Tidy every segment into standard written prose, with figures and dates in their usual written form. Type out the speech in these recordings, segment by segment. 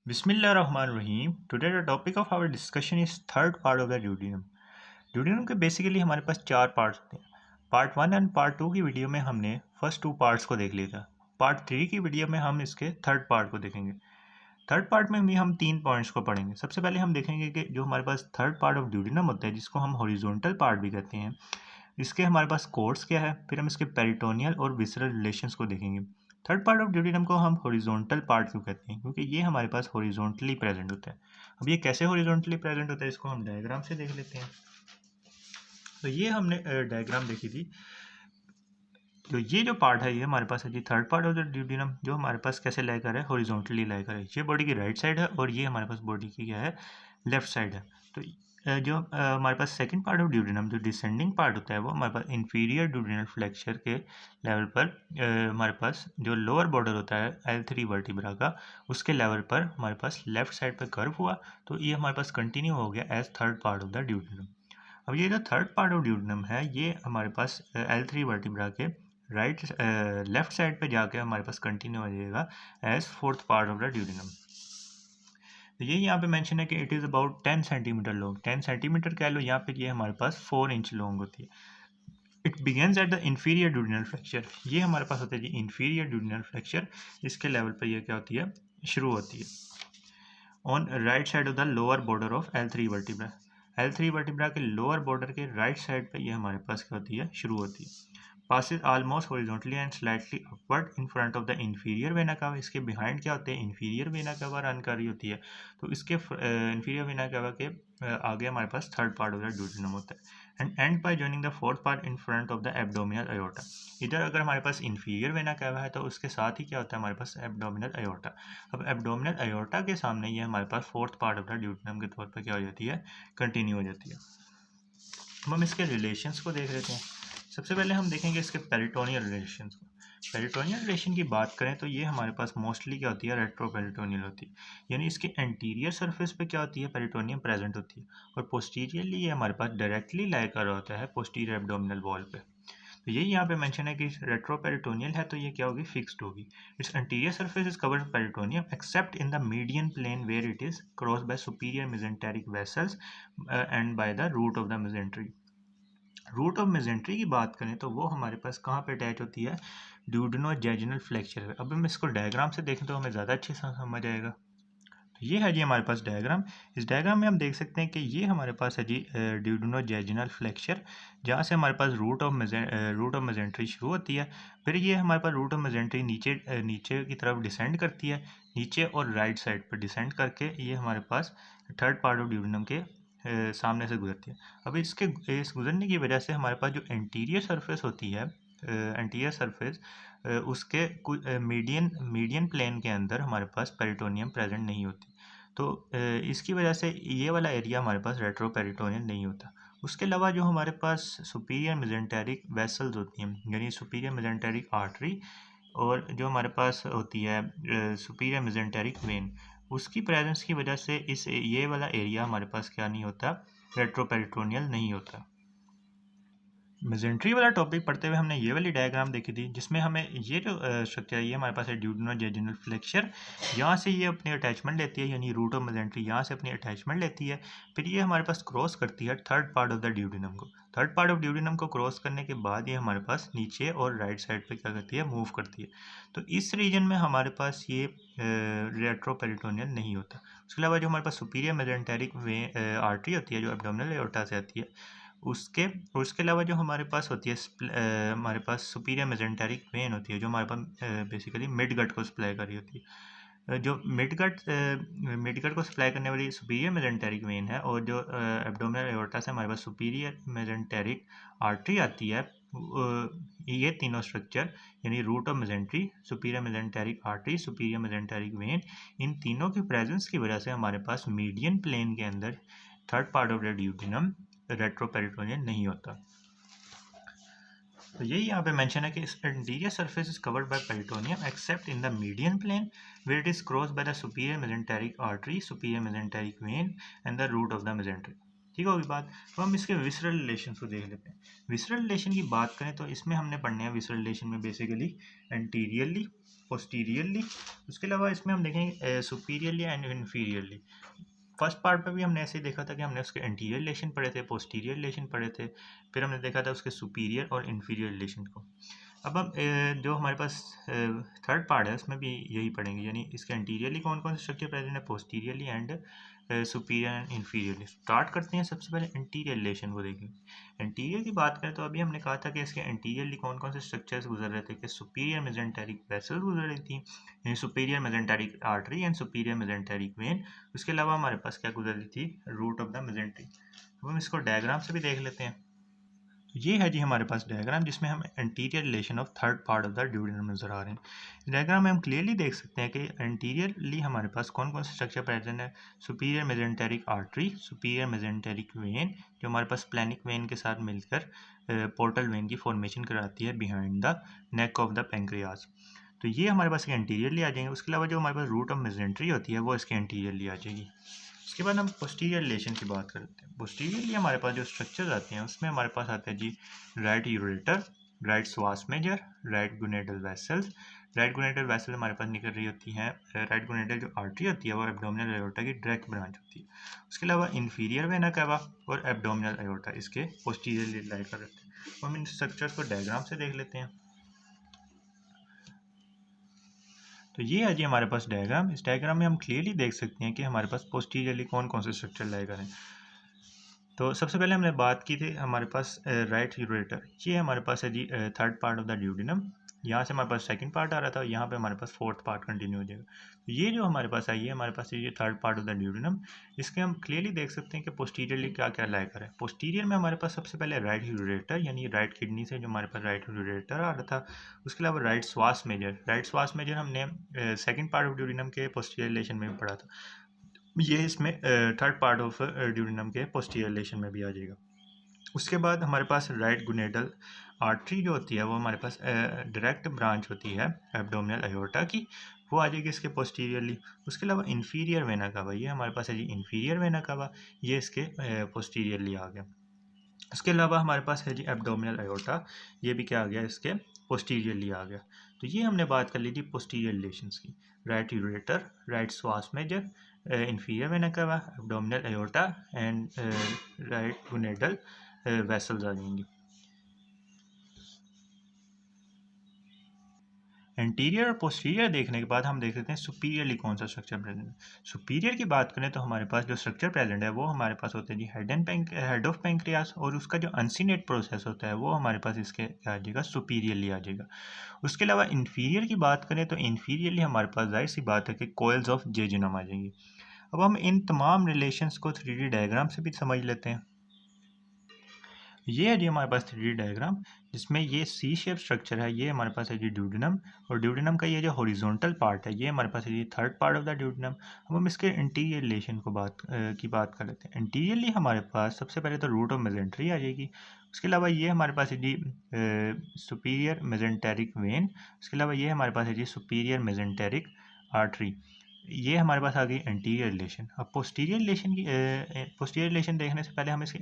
बिस्मिल्लाहिर्रहमानिर्रहीम। Today the topic of our discussion is third part of the duodenum. Duodenum के basically हमारे पास चार पार्ट्स होते हैं। Part one and part two की वीडियो में हमने फर्स्ट टू पार्ट्स को देख लिया था। पार्ट थ्री की वीडियो में हम इसके थर्ड पार्ट को देखेंगे। थर्ड पार्ट में भी हम तीन पॉइंट्स को पढ़ेंगे। सबसे पहले हम देखेंगे कि जो हमारे पास थर्ड पार्ट ऑफ ड्यूडेनम होता है, जिसको हम हॉरिजॉन्टल पार्ट भी कहते हैं, इसके हमारे पास कोर्स क्या है। फिर हम इसके पेरिटोनियल और विसरल रिलेशंस को देखेंगे। थर्ड पार्ट ऑफ ड्यूडेनम को हम हॉरिजॉन्टल पार्ट क्यों कहते हैं? क्योंकि ये हमारे पास हॉरिजॉन्टली प्रेजेंट होता है। अब ये कैसे हॉरिजॉन्टली प्रेजेंट होता है, इसको हम डायग्राम से देख लेते हैं। तो ये हमने डायग्राम देखी थी। तो ये जो पार्ट है, ये हमारे पास है जी third part of the duodenum, जो हमारे पास कैसे लाई कर है, हॉरिजॉन्टली लाई कर है। ये बॉडी की राइट साइड है और ये हमारे पास बॉडी की क्या है, लेफ्ट साइड है। तो जो हमारे पास सेकंड पार्ट ऑफ ड्यूडेनम, जो डिसेंडिंग पार्ट होता है, वो हमारे पास इंफीरियर ड्यूडेनल फ्लेक्चर के लेवल पर हमारे पास जो लोअर बॉर्डर होता है L3 वर्टिब्रा का, उसके लेवल पर हमारे पास लेफ्ट साइड पर कर्व हुआ। तो ये हमारे पास कंटिन्यू हो गया as third part of the duodenum. अब ये जो थर्ड पार्ट ऑफ ड्यूडेनम है, ये हमारे पास L3 वर्टिब्रा के लेफ्ट साइड पे जाके हमारे पास कंटिन्यू हो जाएगा as fourth part of the duodenum. तो ये यहाँ पे मेंशन है कि it is about 10 centimetre long. 10 centimetre कह लो, यहाँ पे ये हमारे पास 4 इंच लॉन्ग होती है। It begins at the inferior duodenal fracture. ये हमारे पास होता है जी इंफीरियर ड्यूडेनल फ्रैक्चर। इसके लेवल पर ये क्या होती है, शुरू होती है on right side of the lower border of L3 vertebra. L3 vertebra के लोअर बॉर्डर के राइट साइड पे ये हमारे पास क्या होती है, शुरू होती है। passes almost horizontally and slightly upward in front of the inferior vena cava। इसके बिहाइंड क्या होते हैं, inferior vena cava रन कर रही होती है। तो इसके inferior vena cava के आगे हमारे पास third part of the duodenum होता है। And and by joining the fourth part in front of the abdominal aorta. इधर अगर हमारे पास inferior vena cava है, तो उसके साथ ही क्या होता है, हमारे पास एब्डोमिनल अयोर्टा। अब एब्डोमिनल अयोर्टा के सामने ये हमारे पास fourth part of the duodenum के तौर पर क्या हो जाती है, कंटिन्यू हो जाती है। अब हम इसके रिलेशंस को देख लेते हैं। सबसे पहले हम देखेंगे इसके पेरिटोनियल रिलेशंस को। पेरिटोनियल रिलेशन की बात करें तो ये हमारे पास मोस्टली क्या होती है, रेट्रोपेरिटोनियल होती है। यानी इसके एंटीरियर सरफेस पे क्या होती है, पेरिटोनियम प्रेजेंट होती है। और पोस्टीरियरली ये हमारे पास डायरेक्टली लाई कर रहा होता है पोस्टीरियर एब्डोमिनल वॉल पे। तो यही यहाँ पे मेंशन है कि रेट्रोपेरिटोनियल है, तो ये क्या होगी, फिक्स्ड होगी। Its anterior surface is covered peritoneum except in the median plane where it is cross by superior mesenteric vessels and by the root of the mesentery. Root of mesentery की बात करें तो वो हमारे पास कहाँ पे अटैच होती है, ड्यूडेनोजेजुनल फ्लेक्चर है। अब हम इसको डायग्राम से देखें तो हमें ज़्यादा अच्छे से समझ आएगा। तो ये है जी हमारे पास डायग्राम। इस डायग्राम में हम देख सकते हैं कि ये हमारे पास है जी ड्यूडेनोजेजुनल फ्लेक्चर, जहाँ से हमारे पास रूट ऑफ मेसेंट्री शुरू होती है। फिर ये हमारे पास रूट ऑफ मेसेंट्री नीचे की तरफ डिसेंड करती है, नीचे और राइट साइड पर डिसेंड करके ये हमारे पास थर्ड पार्ट ऑफ ड्यूडेनम के सामने से गुजरती है। अब इस गुजरने की वजह से हमारे पास जो एंटीरियर सरफेस होती है, एंटीरियर सरफेस, उसके मीडियन प्लेन के अंदर हमारे पास पेरिटोनियम प्रेजेंट नहीं होती। तो इसकी वजह से ये वाला एरिया हमारे पास रेट्रोपेरिटोनियल नहीं होता। उसके अलावा जो हमारे पास सुपीरियर मेसेंटेरिक वेसल्स होती हैं, यानी सुपीरियर मेसेंटेरिक आर्टरी, और जो हमारे पास होती है सुपीरियर मेसेंटेरिक वेन, उसकी प्रेजेंस की वजह से ये वाला एरिया हमारे पास क्या नहीं होता, रेट्रोपेरिटोनियल नहीं होता। मेसेंट्री वाला टॉपिक पढ़ते हुए हमने ये वाली डायग्राम देखी थी, जिसमें हमें ये जो स्ट्रक्चर है, ये हमारे पास है ड्यूडेनोजेजुनल फ्लेक्चर। यहाँ से ये अपनी अटैचमेंट लेती है, यानी रूट ऑफ मेसेंट्री यहाँ से अपनी अटैचमेंट लेती है। फिर ये हमारे पास क्रॉस करती है third part of the duodenum को। थर्ड पार्ट ऑफ ड्यूडेनम को क्रॉस करने के बाद ये हमारे पास नीचे और राइट साइड पर क्या करती है, मूव करती है। तो इस रीजन में हमारे पास ये रेट्रोपेरिटोनियल नहीं होता। उसके अलावा जो हमारे पास सुपीरियर मेसेंटेरिक आर्टरी होती है, जो एब्डोमिनल एओर्टा से आती है, उसके उसके अलावा जो हमारे पास होती है हमारे पास सुपीरियर मेसेंटेरिक वेन होती है, जो हमारे पास बेसिकली मिड गट को सप्लाई कर रही होती है। जो मिड गट को सप्लाई करने वाली सुपीरियर मेसेंटेरिक वेन है, और जो एब्डोमिनल एओर्टा से हमारे पास सुपीरियर मेसेंटेरिक आर्टरी आती है, ये तीनों स्ट्रक्चर, यानी root of mesentery, superior mesenteric artery, superior mesenteric vein, इन तीनों की प्रेजेंस की वजह से हमारे पास मीडियन प्लेन के अंदर third part of the duodenum retroperitoneal नहीं होता। तो यही यहाँ पे मेंशन है कि interior surface is covered by peritoneum except in the median plane where it is cross by the superior mesenteric artery, superior mesenteric vein and the root of the mesentery. ठीक होगी बात। तो हम इसके विसरल रिलेशन को देख लेते हैं। विसरल रिलेशन की बात करें तो इसमें हमने पढ़ने हैं विसरल रिलेशन में बेसिकली एंटीरियरली पोस्टीरियरली, उसके अलावा इसमें हम देखेंगे superiorly and inferiorly. First part में भी हमने ऐसे ही देखा था कि हमने उसके एंटीरियर रिलेशन पढ़े थे, पोस्टीरियर रिलेशन पढ़े थे, फिर हमने देखा था उसके सुपीरियर और इन्फीरियर रिलेशन को। अब हम जो हमारे पास थर्ड पार्ट है उसमें भी यही पढ़ेंगे, यानी इसके एंटीरियरली कौन कौन से स्ट्रक्चर प्रेजेंट है, posteriorly and superior and inferiorly. Start करते हैं सबसे पहले एंटीरियर रिलेशन को देखेंगे। एंटीरियर की बात करें तो अभी हमने कहा था कि इसके एंटीरियरली कौन कौन से स्ट्रक्चर्स गुजर रहे थे, कि सुपीरियर मेजेंटेरिक वेसल्स गुजर रही थी, यानी superior mesenteric artery and superior mesenteric vein. उसके अलावा हमारे पास क्या गुजर रही थी, रूट ऑफ द मेजेंट्री। अब हम इसको डायग्राम से भी देख लेते हैं। ये है जी हमारे पास डायग्राम, जिसमें हम anterior relation of third part of the duodenum नजर आ रहे हैं। डायग्राम में हम क्लियरली देख सकते हैं कि एंटीरियरली हमारे पास कौन कौन से स्ट्रक्चर प्रेजेंट है। Superior mesenteric artery, superior mesenteric when जो हमारे पास प्लैनिक वेन के साथ मिलकर पोर्टल वेन की फॉर्मेशन कराती है behind the neck of the pancreas. तो ये हमारे पास एंटीरियरली आ जाएंगे। उसके अलावा जो हमारे पास रूट ऑफ मेजेंट्री होती है वो इसके एंटीरियरली आ जाएगी। उसके बाद हम पोस्टीरियर रिलेशन की बात करते हैं। पोस्टीरियरली हमारे पास जो स्ट्रक्चर्स आते हैं उसमें हमारे पास आता है जी right ureter, right psoas major, right gonadal vessels. Right gonadal vessel हमारे पास निकल रही होती हैं, राइट गुनेडल जो आर्टरी होती है वो एब्डोमिनल एयोर्टा की डायरेक्ट ब्रांच होती है। उसके अलावा इन्फीरियर वेना कैवा और एब्डोमिनल एयोर्टा इसके पोस्टीरियरली लाई कर रहते हैं। हम इन स्ट्रक्चर्स को डायग्राम से देख लेते हैं। तो ये है जी हमारे पास डायग्राम। इस डायग्राम में हम क्लियरली देख सकते हैं कि हमारे पास पोस्टीरियरली कौन कौन से स्ट्रक्चर लाए गए हैं। तो सबसे पहले हमने बात की थी हमारे पास राइट यूरेटर, ये हमारे पास है जी third part of the duodenum. यहाँ से हमारे पास सेकंड पार्ट आ रहा था, यहाँ पे हमारे पास फोर्थ पार्ट कंटिन्यू हो जाएगा। तो ये जो हमारे पास आई है हमारे पास ये third part of the duodenum, इसके हम क्लियरली देख सकते हैं कि पोस्टीरियरली क्या क्या लाया कर है। पोस्टीरियर में हमारे पास सबसे पहले राइट यूरेटर, यानी राइट किडनी से जो हमारे पास राइट यूरेटर आ रहा था। उसके अलावा right psoas major, right psoas major हमने सेकेंड पार्ट ऑफ ड्यूडेनम के पोस्टीरियर रिलेशन में पढ़ा था। ये इसमें थर्ड पार्ट ऑफ ड्यूडेनम के पोस्टीरियर रिलेशन में भी आ जाएगा। उसके बाद हमारे पास राइट गुनेडल आर्टरी जो होती है वो हमारे पास डायरेक्ट ब्रांच होती है एब्डोमिनल एयोर्टा की, वो आ जाएगी इसके पोस्टीरियरली। उसके अलावा इन्फीरियर वेना कावा, ये हमारे पास है जी इन्फीरियर वेना कावा, ये इसके पोस्टीरियरली आ गया। उसके अलावा हमारे पास है जी एब्डोमिनल एयोर्टा, ये भी क्या आ गया इसके पोस्टीरियरली आ गया। तो ये हमने बात कर ली थी पोस्टीरियर रिलेशंस की। Right ureter, right psoas major, inferior vena cava, abdominal aorta and right gonadal vessels आ जाएंगी। एंटीरियर और पोस्टीरियर देखने के बाद हम देख लेते हैं सुपीरियरली कौन सा स्ट्रक्चर प्रेजेंट है। सुपीरियर की बात करें तो हमारे पास जो स्ट्रक्चर प्रेजेंट है वो हमारे पास होते हैं जी हेड ऑफ पेंक्रियास, और उसका जो अनसीनेट प्रोसेस होता है वो हमारे पास इसके आ जाएगा सुपीरियरली आ जाएगा। उसके अलावा इन्फीरियर की बात करें तो इन्फीरियरली हमारे पास जाहिर सी बात है कि कोयल्स ऑफ जेजुनम आ जाएंगी। अब हम इन तमाम रिलेशंस को 3D डायग्राम से भी समझ लेते हैं। ये है जी हमारे पास 3D डायग्राम, जिसमें ये सी शेप स्ट्रक्चर है, ये हमारे पास है जी ड्यूडेनम, और ड्यूडेनम का ये जो हॉरिजॉन्टल पार्ट है ये हमारे पास है जी third part of the duodenum. अब हम इसके इंटीरियर रिलेशन को बात कर लेते हैं। इंटीरियरली हमारे पास सबसे पहले तो रूट ऑफ मेजेंट्री आ जाएगी। उसके अलावा ये हमारे पास है जी सुपीरियर मेजेंटेरिक वेन। उसके अलावा ये हमारे पास है जी सुपीरियर मेजेंटेरिक आर्टरी। ये हमारे पास आ गई एंटीरियर रिलेशन। अब पोस्टीरियर रिलेशन की पोस्टीरियर रिलेशन देखने से पहले हम इसकी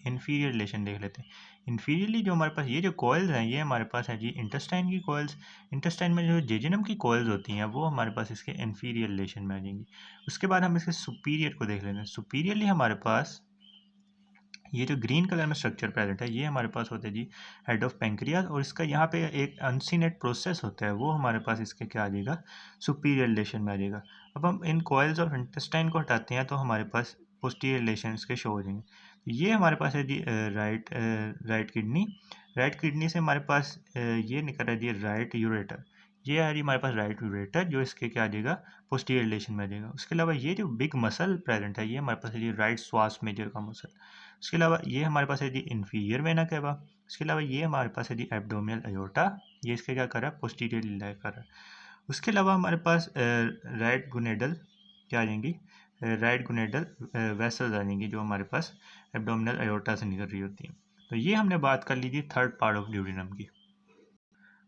इन्फीरियर रिलेशन देख लेते हैं। इन्फीरियरली जो हमारे पास ये जो कॉइल्स हैं ये हमारे पास है जी इंटेस्टाइन की कॉइल्स। इंटेस्टाइन में जो जेजुनम की कॉइल्स होती हैं वो हमारे पास इसके इन्फीरियर रिलेशन में आ जाएंगी। उसके बाद हम इसके सुपीरियर को देख लेते हैं। सुपीरियरली हमारे पास ये जो ग्रीन कलर में स्ट्रक्चर प्रेजेंट है ये हमारे पास होता है जी हेड ऑफ पेंक्रियाज, और इसका यहाँ पे एक अनसीनेट प्रोसेस होता है वो हमारे पास इसके क्या आ जाएगा, सुपीरियर रिलेशन में आ जाएगा। अब हम इन कॉइल्स ऑफ इंटेस्टाइन को हटाते हैं तो हमारे पास पोस्टीरियर रिलेशन के शो हो जाएंगे। ये हमारे पास है जी राइट किडनी। राइट किडनी से हमारे पास ये निकल रहा है जी राइट यूरेटर। ये है जी हमारे पास राइट यूरेटर जो इसके क्या आ जाएगा, पोस्टीरियर रिलेशन में आ जाएगा। उसके अलावा ये जो बिग मसल प्रेजेंट है ये हमारे पास है जी राइट स्वास मेजर का मसल। उसके अलावा ये हमारे पास है जी इन्फीरियर वेना कैवा। उसके अलावा ये हमारे पास है जी एब्डोमिनल एयोर्टा, ये इसके क्या कर रहा है, पोस्टीरियर लाई कर रहा है। उसके अलावा हमारे पास राइट गुनेडल क्या आ जाएंगी, राइट गुनेडल वेसल्स आ जाएंगी जो हमारे पास एब्डोमिनल एयोर्टा से निकल रही होती हैं। तो ये हमने बात कर ली थी थर्ड पार्ट ऑफ ड्यूडेनम की।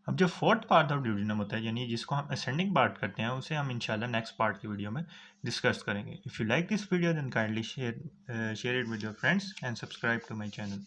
अब जो फोर्थ पार्ट ऑफ ड्यूडेनम होता है यानी जिसको हम असेंडिंग पार्ट करते हैं उसे हम इंशाल्लाह नेक्स्ट पार्ट की वीडियो में डिस्कस करेंगे। If you like this video then kindly share it with your friends and subscribe to my channel.